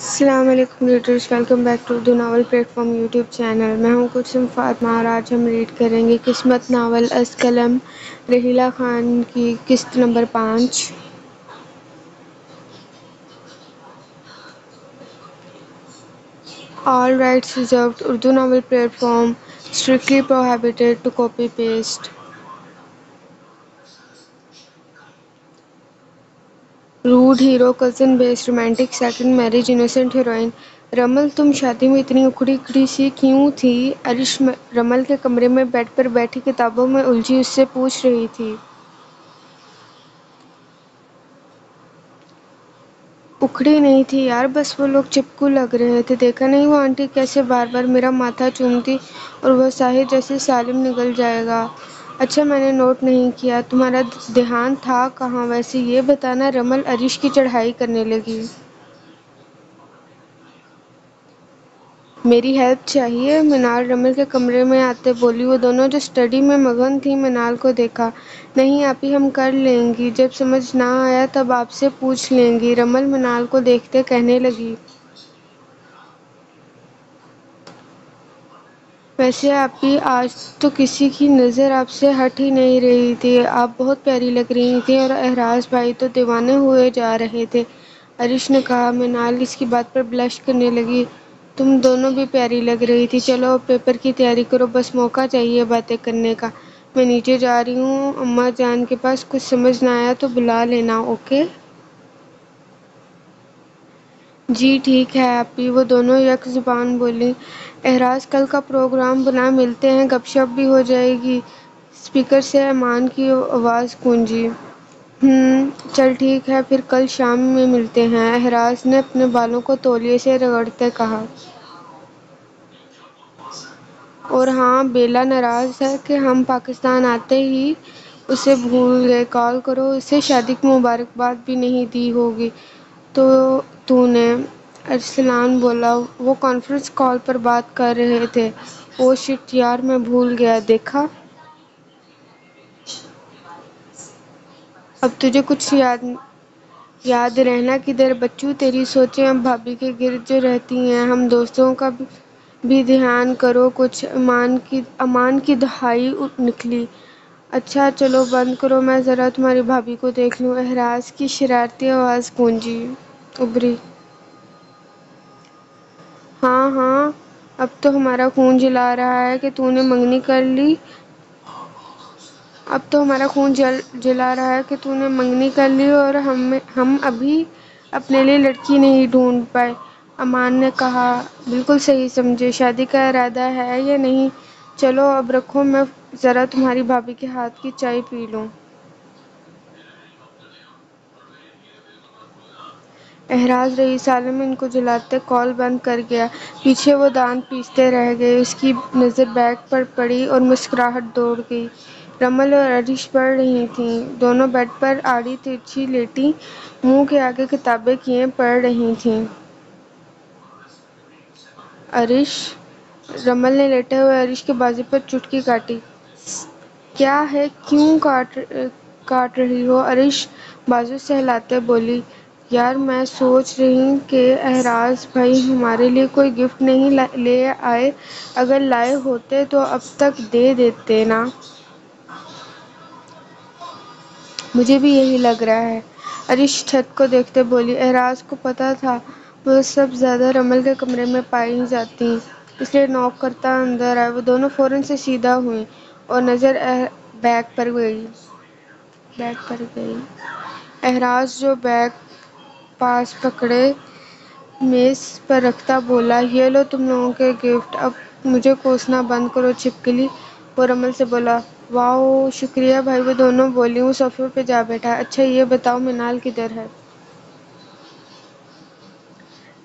السلام علیکم readers, welcome back to Urdu novel platform YouTube channel. میں ہوں کلثوم فاطمہ اور آج ہم ریڈ کریں گے قسمت ناول از قلم رحیلہ خان کی قسط نمبر 5۔ All rights reserved. Urdu novel platform strictly prohibited to copy paste. Rude hero, cousin based romantic second marriage, innocent heroine. Rimal, تم شادی میں اتنی اکھڑی اکھڑی سی کیوں تھی؟ عرش رمل کے کمرے میں بیڈ پر بیٹھی کتابوں میں الجھی اس سے پوچھ رہی تھی۔ اکھڑی نہیں تھی یار، بس وہ لوگ چپکو لگ رہے تھے۔ دیکھا نہیں وہ آنٹی کیسے بار بار میرا ماتھا چومتی اور وہ ساحر جیسے سالم نگل جائے گا۔ اچھا میں نے نوٹ نہیں کیا، تمہارا دھیان تھا کہاں ویسے یہ بتانا؟ رمل عرش کی چڑھائی کرنے لگی۔ میری ہیلپ چاہیے؟ منال رمل کے کمرے میں آتے بولی۔ وہ دونوں جو اسٹڈی میں مگن تھیں منال کو دیکھا۔ نہیں آپی، ہم کر لیں گی، جب سمجھ نہ آیا تب آپ سے پوچھ لیں گی، رمل منال کو دیکھتے کہنے لگی۔ ویسے آپی آج تو کسی کی نظر آپ سے ہٹ ہی نہیں رہی تھی، آپ بہت پیاری لگ رہی تھیں اور احراز بھائی تو دیوانے ہوئے جا رہے تھے، عرش نے کہا۔ منال اس کی بات پر بلش کرنے لگی۔ تم دونوں بھی پیاری لگ رہی تھی، چلو اب پیپر کی تیاری کرو، بس موقع چاہیے باتیں کرنے کا۔ میں نیچے جا رہی ہوں اماں جان کے پاس، کچھ سمجھ نہ آیا تو بلا لینا، اوکے؟ جی ٹھیک ہے آپی، وہ دونوں یک زبان بولیں۔ احراز کل کا پروگرام بنا، ملتے ہیں، گپ شپ بھی ہو جائے گی، اسپیکر سے ایمان کی آواز گونجی۔ چل ٹھیک ہے پھر کل شام میں ملتے ہیں، احراز نے اپنے بالوں کو تولیے سے رگڑتے کہا۔ اور ہاں، بیلا ناراض ہے کہ ہم پاکستان آتے ہی اسے بھول گئے، کال کرو اسے، شادی کی مبارکباد بھی نہیں دی ہوگی تو نے؟ ارسلان بولا۔ وہ کانفرنس کال پر بات کر رہے تھے۔ او شٹ یار، میں بھول گیا، دیکھا؟ اب تجھے کچھ یاد رہنا کدھر بچوں، تیری سوچیں اب بھابھی کے گرد جو رہتی ہیں، ہم دوستوں کا بھی دھیان کرو کچھ۔ امان کی دہائی نکلی۔ اچھا چلو بند کرو، میں ذرا تمہاری بھابھی کو دیکھ لوں، احراز کی شرارتی آواز گونجی۔ ابری۔ ہاں ہاں، اب تو ہمارا خون جلا رہا ہے کہ تو نے منگنی کر لی۔ اب تو ہمارا خون جلا رہا ہے کہ تو نے منگنی کر لی اور ہم ابھی اپنے لیے لڑکی نہیں ڈھونڈ پائے، امان نے کہا۔ بالکل صحیح سمجھے، شادی کا ارادہ ہے یا نہیں؟ چلو اب رکھو، میں ذرا تمہاری بھابھی کے ہاتھ کی چائے پی لوں۔ احراز رئیس عالم ان کو جلاتے کال بند کر گیا۔ پیچھے وہ دانت پیستے رہ گئے، اس کی نظر بیگ پر پڑی اور مسکراہٹ دوڑ گئی۔ رمل اور عرش پڑھ رہی تھیں، دونوں بیڈ پر آڑی ترچھی لیٹی منہ کے آگے کتابیں کیے پڑھ رہی تھیں۔ عرش، رمل نے لیٹے ہوئے عرش کے بازو پر چٹکی کاٹی۔ کیا ہے، کیوں کاٹ رہی ہو؟ عرش بازو سہلاتے بولی۔ یار میں سوچ رہی کہ احراز بھائی ہمارے لیے کوئی گفٹ نہیں لے آئے، اگر لائے ہوتے تو اب تک دے دیتے نا۔ مجھے بھی یہی لگ رہا ہے، عرش چھت کو دیکھتے بولی۔ احراز کو پتہ تھا وہ سب زیادہ رمل کے کمرے میں پائی جاتیں، اس لیے ناک کرتا اندر آئے۔ وہ دونوں فوراً سے سیدھا ہوئیں اور نظر بیگ پر گئی۔ احراز جو بیگ پاس پکڑے میز پر رکھتا بولا، یہ لو تم لوگوں کے گفٹ، اب مجھے کوسنا بند کرو چھپکلی۔ وہ رمل سے بولا۔ واؤ شکریہ بھائی، وہ دونوں بولیں۔ وہ صوفے پہ جا بیٹھا۔ اچھا یہ بتاؤ منال کدھر ہے؟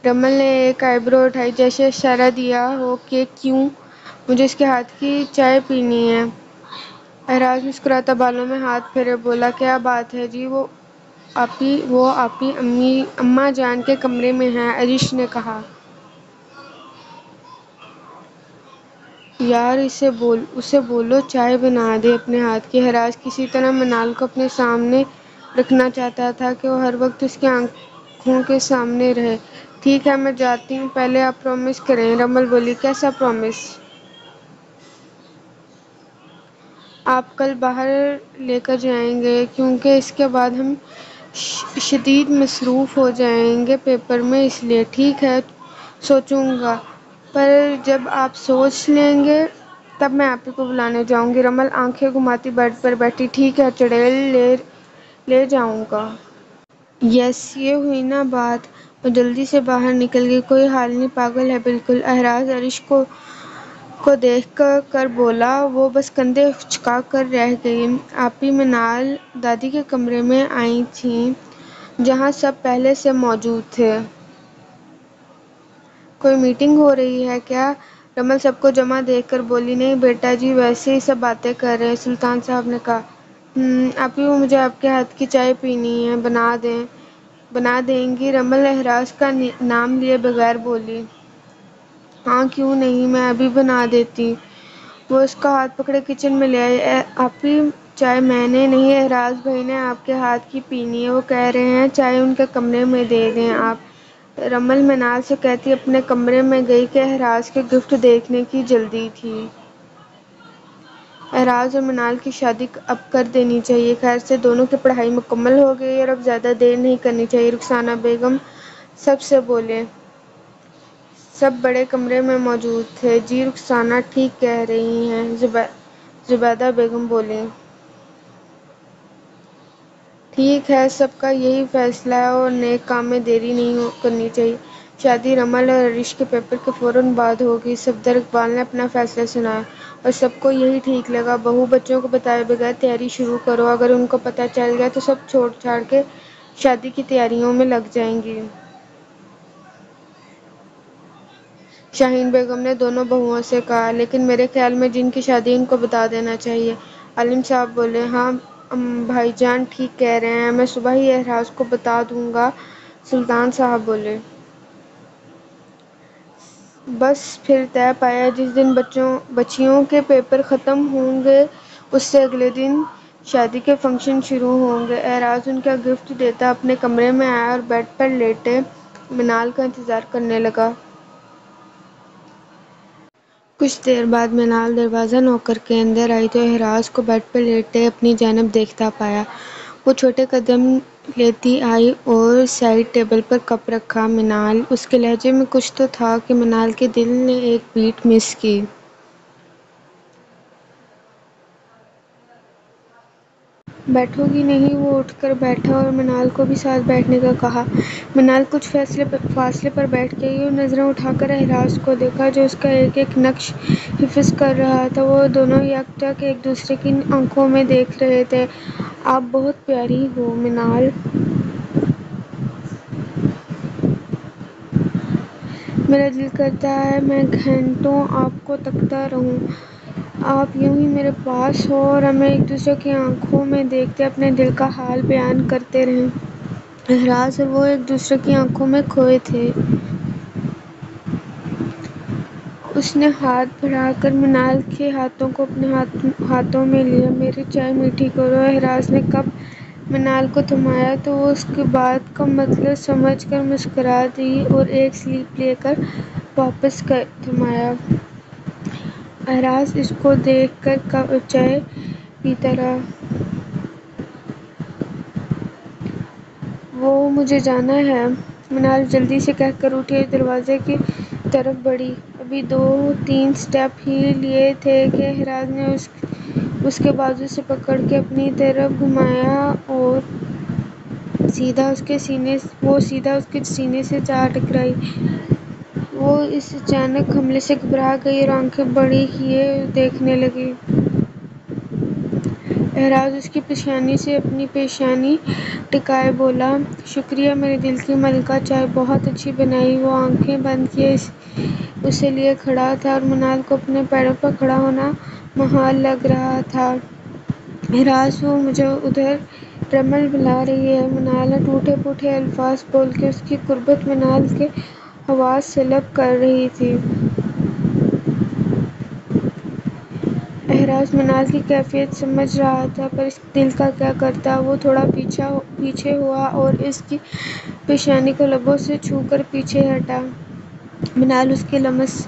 رمل نے ایک آئی برو اٹھائی، جیسے اشارہ دیا ہو کہ کیوں؟ مجھے اس کے ہاتھ کی چائے پینی ہے۔ احراز مسکراتا بالوں میں ہاتھ پھیرے بولا۔ کیا بات ہے جی؟ وہ آپی اماں جان کے کمرے میں ہیں، عرش نے کہا۔ یار اسے بولو چائے بنا دے اپنے ہاتھ کی۔ احراز کسی طرح منال کو اپنے سامنے رکھنا چاہتا تھا کہ وہ ہر وقت اس کی آنکھوں کے سامنے رہے۔ ٹھیک ہے میں جاتی ہوں، پہلے آپ پرومس کریں۔ رمل بولی، کیسا پرومس؟ آپ کل باہر لے کر جائیں گے کیونکہ اس کے بعد ہم شدید مصروف ہو جائیں گے پیپر میں، اس لیے۔ ٹھیک ہے سوچوں گا، پر جب آپ سوچ لیں گے تب میں آپ ہی کو بلانے جاؤں گی۔ رمل آنکھیں گھماتی بیڈ پر بیٹھی، ٹھیک ہے چڑیل لے جاؤں گا۔ یس، یہ ہوئی نا بات۔ وہ جلدی سے باہر نکل گئی۔ کوئی حال نہیں، پاگل ہے بالکل۔ اہراز عرش کو دیکھ کر بولا۔ وہ بس کندھے اچکا کر رہ گئی۔ آپی منال دادی کے کمرے میں آئی تھیں جہاں سب پہلے سے موجود تھے۔ کوئی میٹنگ ہو رہی ہے کیا؟ رمل سب کو جمع دیکھ کر بولی۔ نہیں بیٹا جی، ویسے ہی سب باتیں کر رہے ہیں، سلطان صاحب نے کہا۔ آپی وہ مجھے آپ کے ہاتھ کی چائے پینی ہے، بنا دیں گی؟ رمل اہراز کا نام لیے بغیر بولی۔ ہاں کیوں نہیں، میں ابھی بنا دیتی۔ وہ اس کا ہاتھ پکڑے کچن میں لے آئی۔ آپی چائے میں نے نہیں، اہراز بھائی نے آپ کے ہاتھ کی پینی ہے، وہ کہہ رہے ہیں چائے ان کے کمرے میں دے دیں آپ۔ رمل منال سے کہتی اپنے کمرے میں گئی کہ اہراز کے گفٹ دیکھنے کی جلدی تھی۔ اہراز اور منال کی شادی اب کر دینی چاہیے، خیر سے دونوں کی پڑھائی مکمل ہو گئی اور اب زیادہ دیر نہیں کرنی چاہیے۔ رخسانہ بیگم سب سے بولے۔ سب بڑے کمرے میں موجود تھے۔ جی رخسانہ ٹھیک کہہ رہی ہیں، زبیدہ بیگم بولیں۔ ٹھیک ہے، سب کا یہی فیصلہ ہے اور نیک کام میں دیری نہیں کرنی چاہیے۔ شادی رمل اور عرش کے پیپر کے فوراً بعد ہوگی۔ صفدر اقبال نے اپنا فیصلہ سنایا اور سب کو یہی ٹھیک لگا۔ بہو بچوں کو بتائے بغیر تیاری شروع کرو، اگر ان کو پتہ چل گیا تو سب چھوڑ چھاڑ کے شادی کی تیاریوں میں لگ جائیں گی۔ شاہین بیگم نے دونوں بہوؤں سے کہا۔ لیکن میرے خیال میں جن کی شادی ان کو بتا دینا چاہیے۔ عالم صاحب بولے۔ ہاں بھائی جان ٹھیک کہہ رہے ہیں، میں صبح ہی اہراز کو بتا دوں گا، سلطان صاحب بولے۔ بس پھر طے پایا، جس دن بچیوں کے پیپر ختم ہوں گے اس سے اگلے دن شادی کے فنکشن شروع ہوں گے۔ اہراز ان کا گفٹ دیتا اپنے کمرے میں آیا اور بیڈ پر لیٹے منال کا انتظار کرنے لگا۔ کچھ دیر بعد منال دروازہ نوک کر کے اندر آئی تو اہراز کو بیڈ پر لیٹے اپنی جانب دیکھتا پایا۔ وہ چھوٹے قدم لیتی آئی اور سائڈ ٹیبل پر کپ رکھا۔ منال، اس کے لہجے میں کچھ تو تھا کہ منال کے دل نے ایک بیٹ مس کی۔ بیٹھو گی نہیں؟ وہ اٹھ کر بیٹھا اور منال کو بھی ساتھ بیٹھنے کا کہا۔ منال کچھ فاصلے پر بیٹھ گئی اور نظریں اٹھا کر اہراز کو دیکھا جو اس کا ایک ایک نقش حفظ کر رہا تھا۔ وہ دونوں یکجا ایک دوسرے کی آنکھوں میں دیکھ رہے تھے۔ آپ بہت پیاری ہو منال۔ میرا دل کرتا ہے میں گھنٹوں آپ کو تکتا رہوں، آپ یوں ہی میرے پاس ہوں اور ہمیں ایک دوسرے کی آنکھوں میں دیکھتے اپنے دل کا حال بیان کرتے رہیں۔ اہراز اور وہ ایک دوسرے کی آنکھوں میں کھوئے تھے۔ اس نے ہاتھ بڑھا کر منال کے ہاتھوں کو اپنے ہاتھوں میں لیا۔ میری چائے میٹھی کرو۔ اہراز نے کپ منال کو تھمایا تو وہ اس کی بات کا مطلب سمجھ کر مسکرا دی اور ایک سیپ لے کر واپس تھمایا۔ اہراز اس کو دیکھ کر چائے پیتا رہا۔ وہ مجھے جانا ہے، منال جلدی سے کہہ کر اٹھی اور دروازے کی طرف بڑھی۔ ابھی 2-3 اسٹیپ ہی لیے تھے کہ اہراز نے اس کے بازو سے پکڑ کے اپنی طرف گھمایا اور وہ سیدھا اس کے سینے سے جا ٹکرائی۔ وہ اس اچانک حملے سے گھبرا گئی اور آنکھیں بڑی کیے دیکھنے لگی۔ اہراز اس کی پیشانی سے اپنی پیشانی ٹکائے بولا۔ شکریہ میرے دل کی ملکہ، چائے بہت اچھی بنائی۔ وہ آنکھیں بند کیے اسے لیے کھڑا تھا اور منال کو اپنے پیروں پر کھڑا ہونا محال لگ رہا تھا۔ اہراز وہ مجھے ادھر رمل بلا رہی ہے۔ منال نے ٹوٹے پھوٹے الفاظ بول کے اس کی قربت منال کے حواس سلب کر رہی تھی۔ اہراز منال کی کیفیت سمجھ رہا تھا پر اس دل کا کیا کرتا۔ وہ تھوڑا پیچھے ہوا اور اس کی پیشانی کو لبوں سے چھو کر پیچھے ہٹا۔ منال اس کے لمس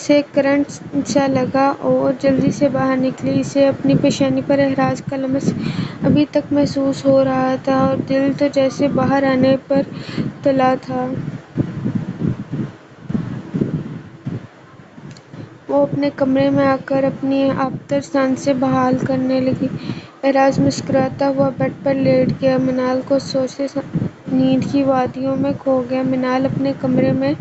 سے کرنٹ سا لگا اور جلدی سے باہر نکلی۔ اسے اپنی پیشانی پر احراز کا لمس ابھی تک محسوس ہو رہا تھا اور دل تو جیسے باہر آنے پر تلا تھا۔ وہ اپنے کمرے میں آ کر اپنی ابتر سانسیں بحال کرنے لگی۔ احراز مسکراتا ہوا بیڈ پر لیٹ گیا۔ منال کو سوچتے نیند کی وادیوں میں کھو گیا۔ منال اپنے کمرے میں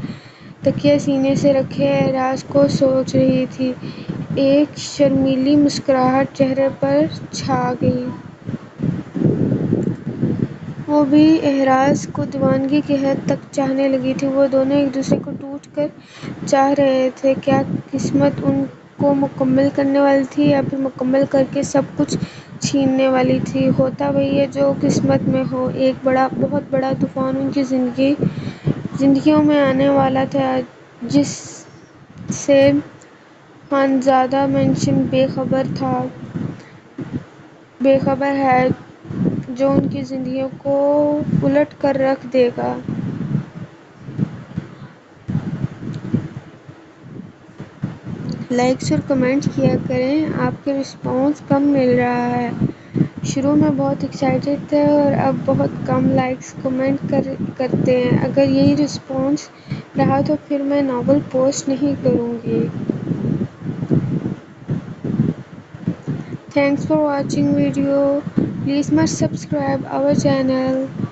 تکیہ سینے سے رکھے احراز کو سوچ رہی تھی۔ ایک شرمیلی مسکراہٹ چہرے پر چھا گئی۔ وہ بھی احراز کو دیوانگی کی حد تک چاہنے لگی تھی۔ وہ دونوں ایک دوسرے کو ٹوٹ کر چاہ رہے تھے۔ کیا قسمت ان کو مکمل کرنے والی تھی یا پھر مکمل کر کے سب کچھ چھیننے والی تھی؟ ہوتا وہی ہے جو قسمت میں ہو۔ ایک بہت بڑا طوفان ان کی زندگیوں میں آنے والا تھا جس سے خانزادہ مینشن بے خبر ہے، جو ان کی زندگیوں کو الٹ کر رکھ دے گا۔ لائکس اور کمنٹس کیا کریں۔ آپ کے رسپانس کم مل رہا ہے۔ شروع میں بہت ایکسائٹڈ تھے اور اب بہت کم لائکس کمنٹ کرتے ہیں۔ اگر یہی رسپانس رہا تو پھر میں ناول پوسٹ نہیں کروں گی۔ Thanks for watching video. Please must subscribe our channel.